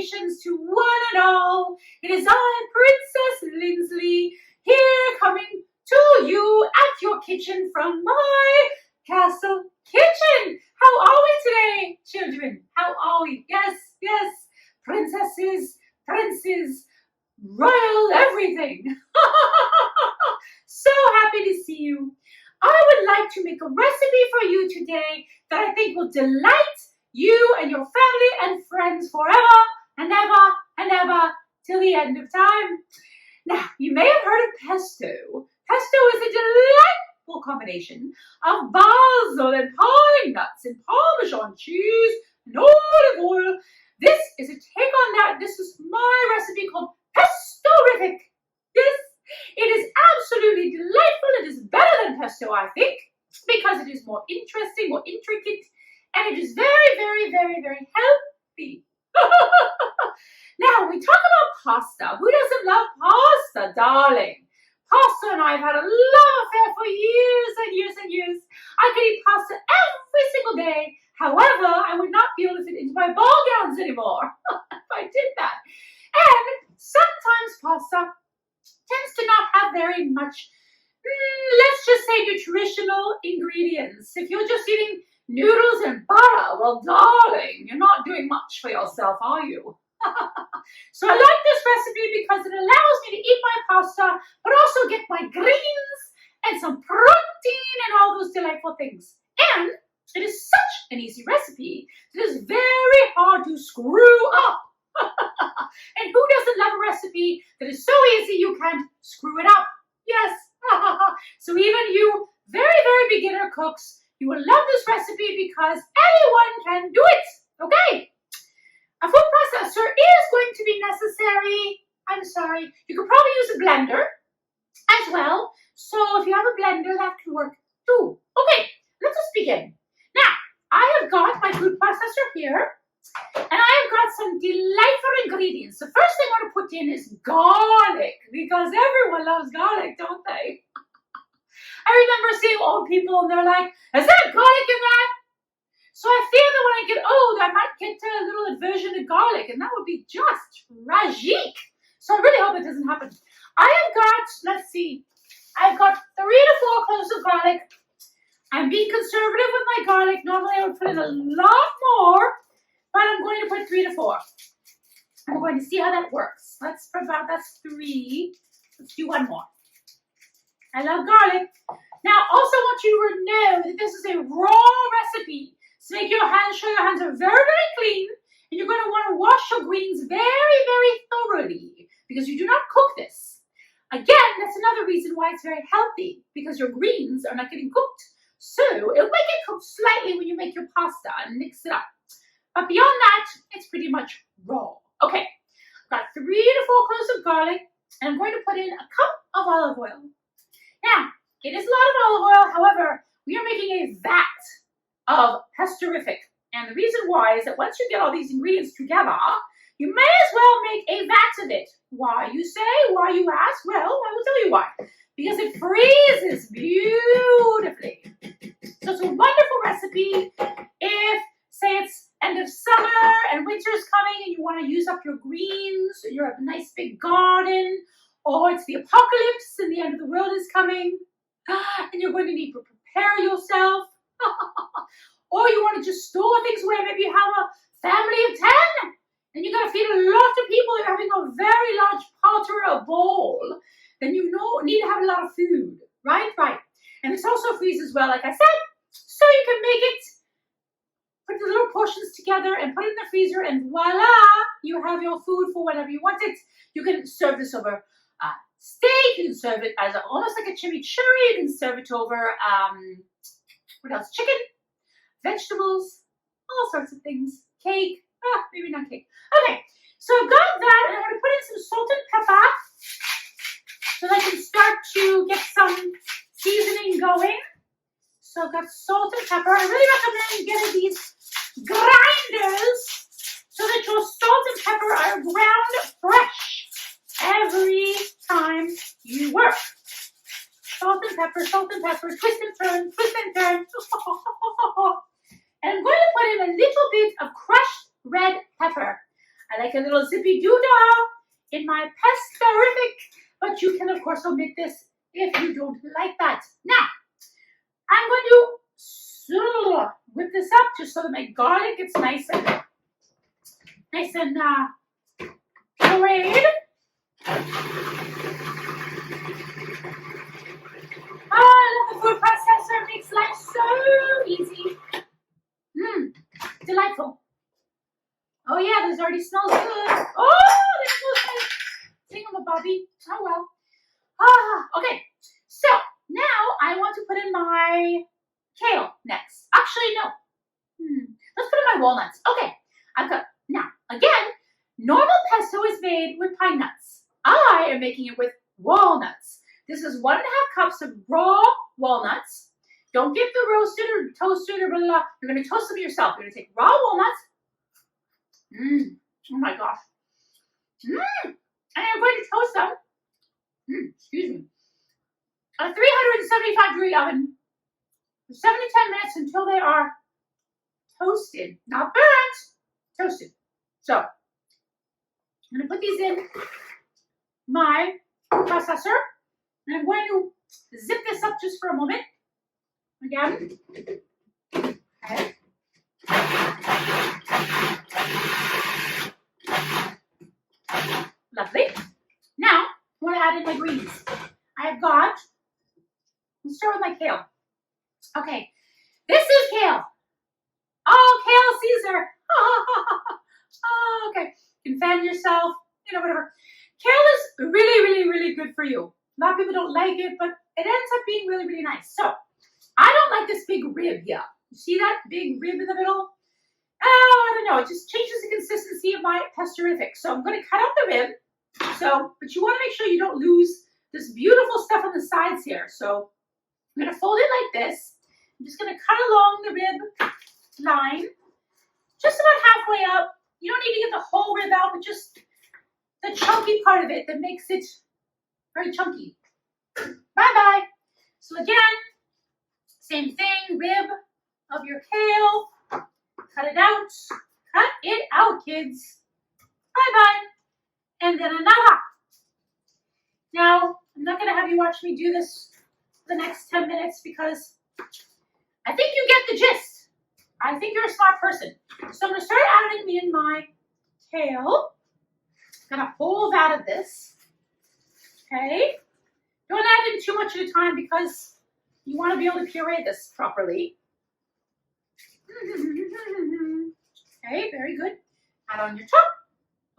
salutations to one and all. It is I, Princess Lindsley, here coming to you at your kitchen from my castle kitchen. How are we today, children? How are we? Yes, yes, princesses, princes, royal everything. So happy to see you. I would like to make a recipe for you today that I think will delight you and your family and friends forever and ever and ever till the end of time. Now, you may have heard of pesto. Pesto is a delightful combination of basil and pine nuts and Parmesan cheese and olive oil. This is a take on that. This is my recipe called Pestorific. Yes, it is absolutely delightful. It is better than pesto, I think, because it is more interesting, more intricate, and it is very, very, very, very healthy. Now, we talk about pasta. Who doesn't love pasta, darling? Pasta and I have had a love affair for years and years and years. I could eat pasta every single day. However, I would not be able to fit into my ball gowns anymore if I did that. And sometimes pasta tends to not have very much, let's just say, nutritional ingredients. If you're just eating noodles and butter, well, darling, you're not doing much for yourself, are you? So I like this recipe because it allows me to eat my pasta, but also get my greens and some protein and all those delightful things. And it is such an easy recipe that it is very hard to screw up. And who doesn't love a recipe that is so easy you can't screw it up? Yes. So even you very, very beginner cooks, you will love this recipe because anyone can do it. Okay. A food processor is going to be necessary. I'm sorry. You could probably use a blender as well. So if you have a blender, that can work too. Okay, let us begin. Now, I have got my food processor here, and I have got some delightful ingredients. The first thing I want to put in is garlic, because everyone loves garlic, don't they? I remember seeing old people, and they're like, is there garlic in that? So I fear that when I get old, I might get a little aversion to garlic, and that would be just tragic. So I really hope it doesn't happen. I have got, let's see, I've got 3 to 4 cloves of garlic. I'm being conservative with my garlic. Normally I would put in a lot more, but I'm going to put 3 to 4. And we're going to see how that works. That's 3. Let's do 1 more. I love garlic. Now, also want you to know that this is a raw recipe. So make your hands, sure your hands are very, very clean. And you're going to want to wash your greens very, very thoroughly because you do not cook this. Again, that's another reason why it's very healthy, because your greens are not getting cooked. So it'll make it cook slightly when you make your pasta and mix it up. But beyond that, it's pretty much raw. Okay, I've got 3 to 4 cloves of garlic, and I'm going to put in a cup of olive oil. Now, it is a lot of olive oil. However, we are making a vat of Pestorific. And the reason why is that once you get all these ingredients together, you may as well make a vat of it. Why, you say? Why, you ask? Well, I will tell you why. Because it freezes beautifully. So it's a wonderful recipe if, say, it's end of summer and winter's coming and you want to use up your greens, or you have a nice big garden, or it's the apocalypse and the end of the world is coming, and you're going to need to prepare yourself. Or you want to just store things away. Maybe you have a family of 10 and you're going to feed a lot of people. You're having a very large pot or a bowl. Then you need to have a lot of food. Right? Right. And this also freezes well, like I said. So you can make it, put the little portions together and put it in the freezer. And voila, you have your food for whenever you want it. You can serve this over steak. You can serve it as almost like a chimichurri. You can serve it over, what else? Chicken. Vegetables, all sorts of things. Cake, maybe not cake. Okay, so I've got that, and I'm going to put in some salt and pepper so that I can start to get some seasoning going. So I've got salt and pepper. I really recommend getting these grinders so that your salt and pepper are ground fresh every time you work. Salt and pepper, twist and turn, twist and turn. And I'm going to put in a little bit of crushed red pepper. I like a little zippy doodah in my Pestorific, but you can of course omit this if you don't like that. Now, I'm going to whip this up just so that my garlic gets nice and pureed. Oh, I love the food processor. It makes life so easy. Delightful. Oh yeah, this already smells good. Oh, there goes my thingamabobby. Oh well. Okay. So now I want to put in my kale next. Actually, no. Let's put in my walnuts. Okay. I've got now again. Normal pesto is made with pine nuts. I am making it with walnuts. This is 1.5 cups of raw walnuts. Don't get the roasted or toasted or blah, blah, blah. You're going to toast them yourself. You're going to take raw walnuts. Oh my gosh. And I'm going to toast them. Excuse me. On a 375 degree oven for 7 to 10 minutes until they are toasted. Not burnt. Toasted. So, I'm going to put these in my processor. And I'm going to zip this up just for a moment. Again. Okay. Lovely. Now, I want to add in my greens. I've got, let's start with my kale. Okay, this is kale. Oh, kale Caesar. Oh, okay. You can fan yourself, whatever. Kale is really, really, really good for you. A lot of people don't like it, but it ends up being really, really nice. So, I don't like this big rib here. You see that big rib in the middle? Oh, I don't know. It just changes the consistency of my Pestorific. So I'm going to cut out the rib. But you want to make sure you don't lose this beautiful stuff on the sides here. So I'm going to fold it like this. I'm just going to cut along the rib line, just about halfway up. You don't need to get the whole rib out, but just the chunky part of it that makes it very chunky. Bye-bye. So again, same thing, rib of your kale. Cut it out. Cut it out, kids. Bye-bye. And then another. Now, I'm not going to have you watch me do this for the next 10 minutes because I think you get the gist. I think you're a smart person. So I'm going to start adding in my kale. I'm going to whole vat of this. Okay. Don't add in too much at a time because you want to be able to puree this properly. Okay, very good. Add on your top.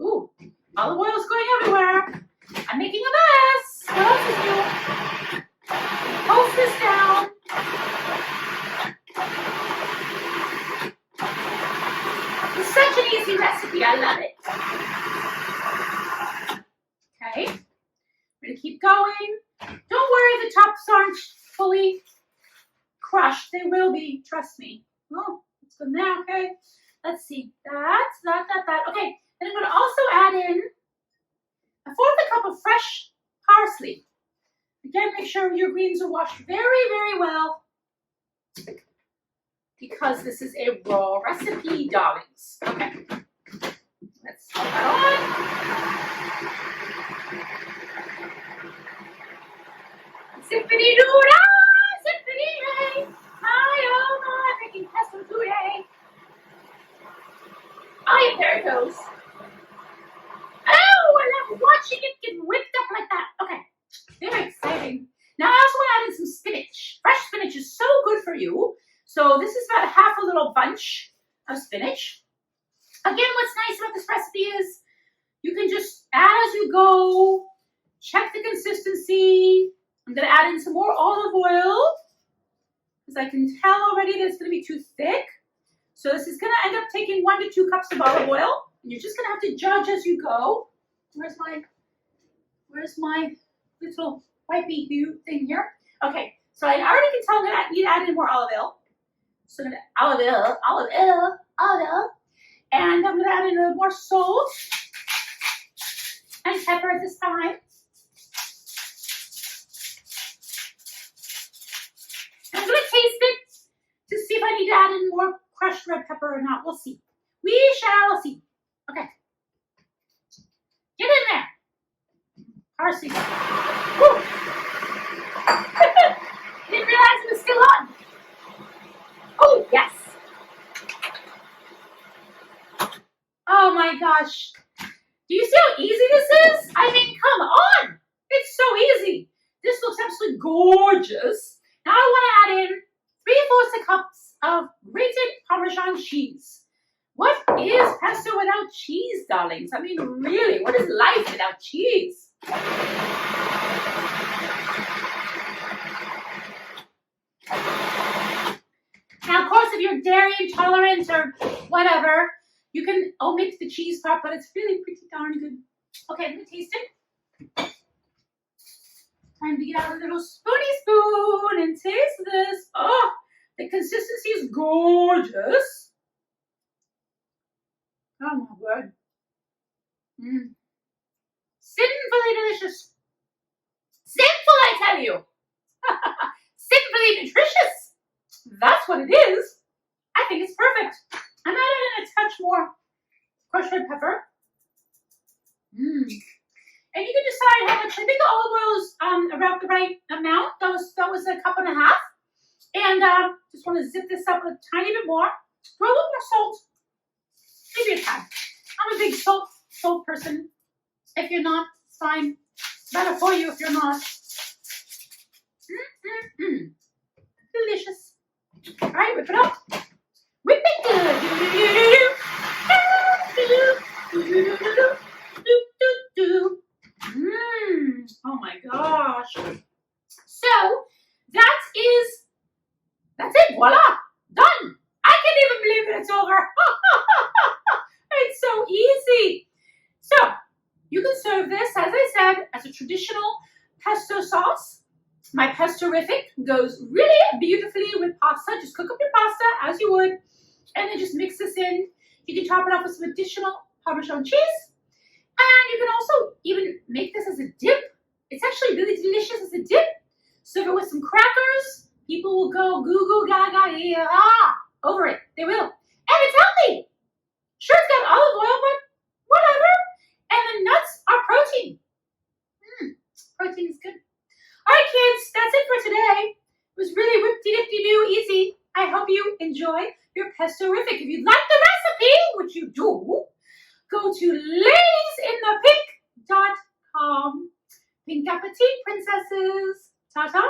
Ooh, olive oil is going everywhere. I'm making a mess. What else is new? Toast this down. It's such an easy recipe. I love it. Okay, we're going to keep going. Don't worry, the tops aren't fully crushed. They will be, trust me. Oh, it's good now, okay? Let's see. That. Okay, then I'm going to also add in 1/4 cup of fresh parsley. Again, make sure your greens are washed very, very well because this is a raw recipe, darlings. Okay, let's put that on. Zippity-doo-dah! Zippity-day! Oh my, making pesto today. Oh, yeah, there it goes. Oh, I love watching it get whipped up like that. Okay, very exciting. Now I also want to add in some spinach. Fresh spinach is so good for you. So this is about half a little bunch of spinach. Again, what's nice about this recipe is you can just add as you go. Check the consistency. I'm going to add in some more olive oil because I can tell already that it's going to be too thick. So this is going to end up taking 1 to 2 cups of olive oil. And you're just going to have to judge as you go. Where's my little wipey thing here? Okay, so I already can tell I'm going to need to add in more olive oil. So I'm going to olive oil. And I'm going to add in a little more salt and pepper at this time. I'm going to taste it to see if I need to add in more crushed red pepper or not. We'll see. We shall see. Okay. Get in there. Parsley. Woo. Didn't realize it was still on. Oh, yes. Oh my gosh. Do you see how easy this is? I mean, come on. It's so easy. This looks absolutely gorgeous. Now I want to add in 3/4 cups of grated Parmesan cheese. What is pesto without cheese, darlings? I mean, really, what is life without cheese? Now, of course, if you're dairy intolerant or whatever, you can omit the cheese part, but it's really pretty darn good. Okay, I'm going to taste it. Time to get out a little spoony spoon and taste this. Oh, the consistency is gorgeous. Oh my word. Sinfully delicious. Sinful, I tell you. Sinfully nutritious. That's what it is. I think it's perfect. I'm adding in a touch more crushed red pepper. And you can decide how much. I think the olive oil is about the right amount. That was 1.5 cups. And just want to zip this up a tiny bit more. Throw a little more salt. Maybe a tad. I'm a big salt person. If you're not, it's fine. It's better for you if you're not. Delicious. All right, whip it up. Whip it good. Oh my gosh. So that's it. Voila. Done. I can't even believe that it's over. It's so easy. So you can serve this, as I said, as a traditional pesto sauce. My Pestorific goes really beautifully with pasta. Just cook up your pasta as you would, and then just mix this in. You can top it off with some additional Parmesan cheese. And you can also even make this as a dip. It's actually really delicious as a dip. Serve it with some crackers. People will go goo gaga over it. They will. And it's healthy. Sure, it's got olive oil, but whatever. And the nuts are protein. Protein is good. All right, kids, that's it for today. It was really whip-de-dip-de-doo easy. I hope you enjoy your Pestorific. If you'd like the recipe, which you do, go to ladiesinthepink.com. Pink appetit, princesses. Ta-ta.